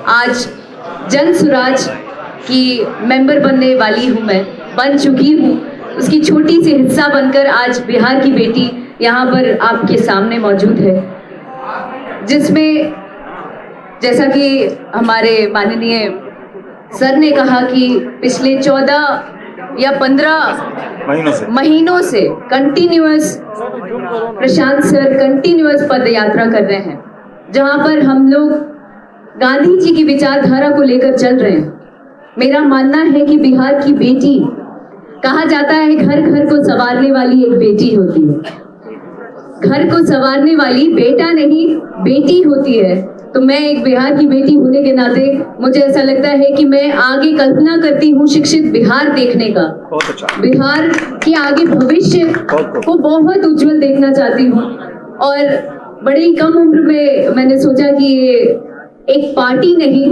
आज जन सुराज की मेंबर बनने वाली हूँ, मैं बन चुकी हूँ। उसकी छोटी सी हिस्सा बनकर आज बिहार की बेटी यहाँ पर आपके सामने मौजूद है, जिसमें जैसा कि हमारे माननीय सर ने कहा कि पिछले 14 या 15 महीनों से कंटिन्यूअस प्रशांत सर कंटिन्यूअस पद यात्रा कर रहे हैं, जहां पर हम लोग गांधी जी की विचारधारा को लेकर चल रहे हैं। मेरा मानना है कि बिहार की बेटी, कहा जाता है घर घर को संवारने वाली एक बेटी होती है, घर को संवारने वाली बेटा नहीं बेटी होती है। तो मैं एक बिहार की बेटी होने के नाते मुझे ऐसा लगता है कि मैं आगे कल्पना करती हूँ शिक्षित बिहार देखने का। बिहार के आगे भविष्य को बहुत उज्जवल देखना चाहती हूँ, और बड़ी कम उम्र में मैंने सोचा कि ये एक पार्टी नहीं,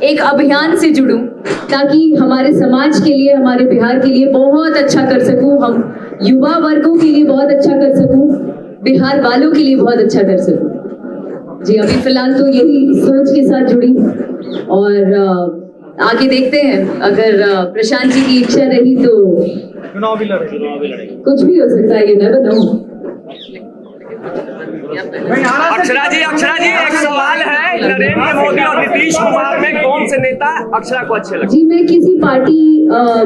एक अभियान से जुड़ूं, ताकि हमारे समाज के लिए, हमारे बिहार के लिए बहुत अच्छा कर सकूं, हम युवा वर्गों के लिए बहुत अच्छा कर सकूं, बिहार वालों के लिए बहुत अच्छा कर सकूं। जी, अभी फिलहाल तो यही सोच के साथ जुड़ी, और आगे देखते हैं। अगर प्रशांत जी की इच्छा रही तो चुनाव भी लड़ेंगे, कुछ भी हो सकता है, ये नेवर नो। अक्षरा जी, एक सवाल है, नरेंद्र मोदी और नीतीश कुमार में कौन से नेता अक्षरा को अच्छे लगते? जी, मैं किसी पार्टी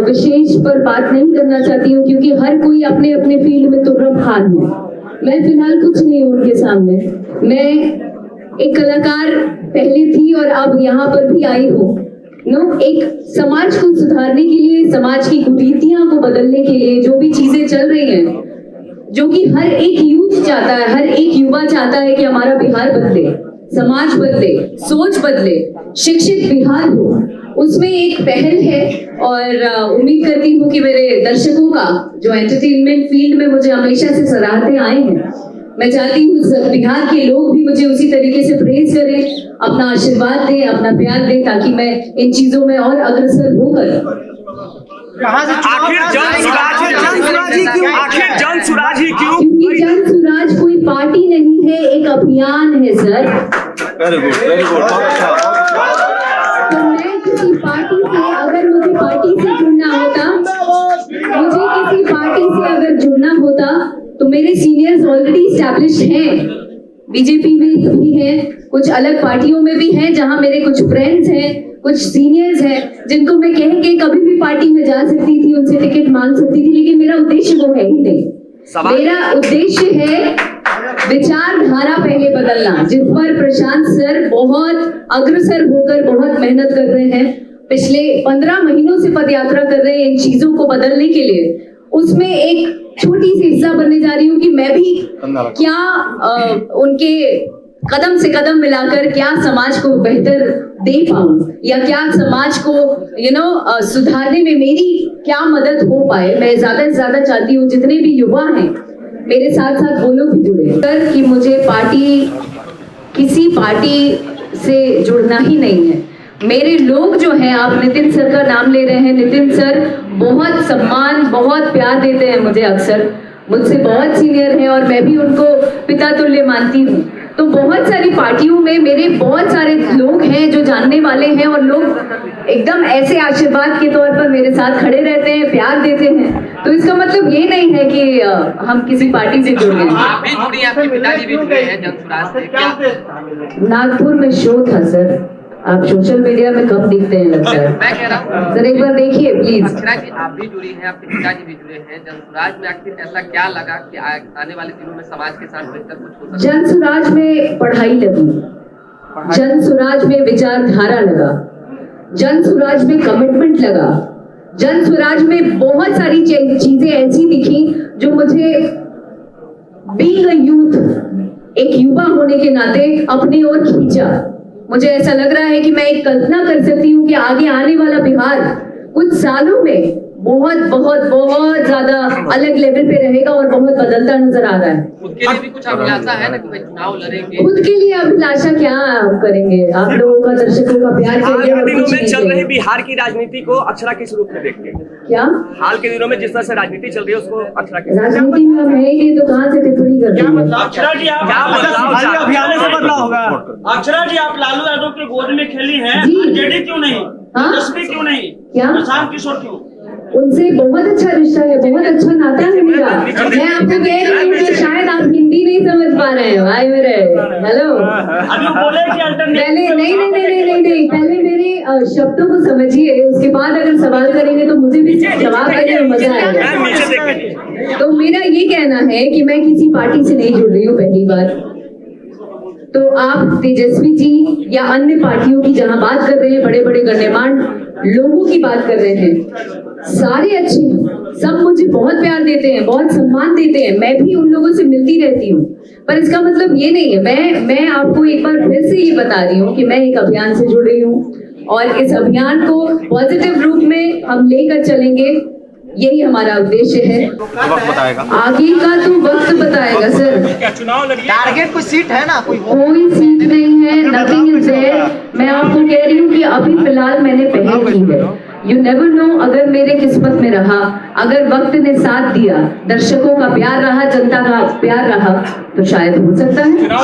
विशेष पर बात नहीं करना चाहती हूँ, क्योंकि हर कोई अपने अपने फील्ड में तुर्रम खान है। मैं फिलहाल कुछ नहीं हूँ उनके सामने। मैं एक कलाकार पहले थी और अब यहाँ पर भी आई हूँ। एक समाज को सुधारने के लिए, समाज की कुरीतियां को बदलने के लिए जो भी चीजें चल रही हैं, जो कि हर एक यूथ चाहता है, हर एक युवा चाहता है कि हमारा बिहार बदले, समाज बदले, सोच बदले, शिक्षित बिहार हो, उसमें एक पहल है। और उम्मीद करती हूँ कि मेरे दर्शकों का, जो एंटरटेनमेंट फील्ड में मुझे हमेशा से सराहते आए हैं, मैं चाहती हूँ बिहार के लोग भी मुझे उसी तरीके से प्रेज करें, अपना आशीर्वाद दें, अपना प्यार दें, ताकि मैं इन चीजों में और अग्रसर होकर आखिर जन सुराज ही क्यों? क्योंकि जन सुराज कोई पार्टी नहीं है, एक अभियान है sir. Very good, very good. तो मैं किसी पार्टी से, अगर मुझे पार्टी से जुड़ना होता, तो मेरे सीनियर्स ऑलरेडी एस्टैब्लिश्ड हैं, बीजेपी में भी हैं, कुछ अलग पार्टियों में भी हैं, जहां मेरे कुछ फ्रेंड्स हैं, कुछ सीनियर्स हैं, जिनको मैं कह के कभी भी पार्टी में जा सकती थी, उनसे टिकट मांग सकती थी, लेकिन मेरा उद्देश्य वो है ही नहीं। मेरा उद्देश्य है विचारधारा पहले बदलना, जिस पर प्रशांत सर बहुत अग्रसर होकर बहुत मेहनत कर रहे हैं, पिछले 15 महीनों से पदयात्रा कर रहे हैं इन चीजों को बदलने के लिए। उसमें एक छोटी सी हिस्सा बनने जा रही हूँ कि मैं भी क्या उनके कदम से कदम मिलाकर क्या समाज को बेहतर दे पाऊं, या क्या समाज को सुधारने में मेरी क्या मदद हो पाए। मैं ज्यादा से ज्यादा चाहती हूँ जितने भी युवा हैं मेरे साथ साथ वो लोग भी जुड़े, सर, कि मुझे किसी पार्टी से जुड़ना ही नहीं है। मेरे लोग जो हैं, आप नितिन सर का नाम ले रहे हैं, नितिन सर बहुत सम्मान, बहुत प्यार देते हैं मुझे, अक्सर मुझसे बहुत सीनियर हैं और मैं भी उनको पिता तुल्य मानती हूँ। तो बहुत सारी पार्टियों में मेरे बहुत सारे लोग हैं जो जानने वाले हैं, और लोग एकदम ऐसे आशीर्वाद के तौर पर मेरे साथ खड़े रहते हैं, प्यार देते हैं। तो इसका मतलब ये नहीं है कि हम किसी पार्टी से जुड़ गए। आप भी जुड़ी हैं, आपके पिताजी भी जुड़े हैं जन सुराज से। क्या नागपुर में शो था सर, आप सोशल मीडिया में कम दिखते हैं लगता है। मैं कह रहा हूँ सर, एक बार देखिए प्लीज। अक्षरा जी, आप भी जुड़ी हैं, आपके पिताजी भी जुड़े हैं जन सुराज में। आखिर ऐसा क्या लगा कि आने वाले दिनों में समाज के साथ बेहतर कुछ हो सकता है? जन सुराज में पढ़ाई लगी, जन सुराज में विचारधारा लगा, जन सुराज में कमिटमेंट लगा, जन सुराज में बहुत सारी चीजें ऐसी दिखी जो मुझे बीइंग अ यूथ, एक युवा होने के नाते अपनी ओर खींचा। मुझे ऐसा लग रहा है कि मैं एक कल्पना कर सकती हूँ कि आगे आने वाला बिहार कुछ सालों में बहुत बहुत बहुत ज्यादा अलग लेवल पे रहेगा और बहुत बदलता नजर आ रहा है। खुद के लिए भी कुछ अभिलाषा है ना कि भाई चुनाव लड़ेंगे? खुद के लिए अभिलाषा क्या, करेंगे? आप लोगों का, दर्शकों का प्यार हाल चाहिए के और दिनों कुछ में नहीं चल रही चाहिए। बिहार की राजनीति को अक्षरा किस रूप में देखते हैं? क्या हाल के दिनों में जिस तरह से राजनीति चल रही है उसको अक्षरा किस राजनीति में हम है ही नहीं तो कहाँ से टिप्पणी कर रही है? अक्षरा जी आप क्या बदलाव चाहते हैं? अक्षरा जी आप लालू यादव के गोद में खेली हैं, जी। जेडी क्यों नहीं, हाँ? तेजस्वी क्यों नहीं, क्या? प्रशांत किशोर क्यों? उनसे बहुत अच्छा रिश्ता है, बहुत अच्छा नाता है मेरा। मैं आपको कह रही हूँ कि शायद आप हिंदी नहीं समझ पा रहे हैं भाई मेरे। हेलो, अभी वो बोले कि पहले अल्टरनेटिव नहीं, पहले मेरे शब्दों को समझिए, उसके बाद अगर सवाल करेंगे तो मुझे भी जवाब देने में मजा आएगा। मैम नीचे देखिए। तो मेरा ये कहना है कि मैं किसी पार्टी से नहीं जुड़ रही हूँ पहली बार। तो आप तेजस्वी जी या अन्य पार्टियों की जहां बात कर रहे हैं, बड़े बड़े गण्यमान्य लोगों की बात कर रहे हैं, सारे अच्छे हैं, सब मुझे बहुत प्यार देते हैं, बहुत सम्मान देते हैं, मैं भी उन लोगों से मिलती रहती हूँ। पर इसका मतलब ये नहीं है, मैं आपको एक बार फिर से ये बता रही हूँ कि मैं एक अभियान से जुड़ रही हूँ और इस अभियान को पॉजिटिव रूप में हम लेकर चलेंगे, यही हमारा उद्देश्य है। वक्त बताएगा। आगे का तो वक्त बताएगा सर। टारगेट कोई सीट है ना कोई? कोई सीट नहीं है, नथिंग इज देयर। मैं आपको कह रही हूँ कि अभी फिलहाल मैंने पहल की है। यू नेवर नो, अगर मेरे किस्मत में रहा, अगर वक्त ने साथ दिया, दर्शकों का प्यार रहा, जनता का प्यार रहा, तो शायद हो सकता है।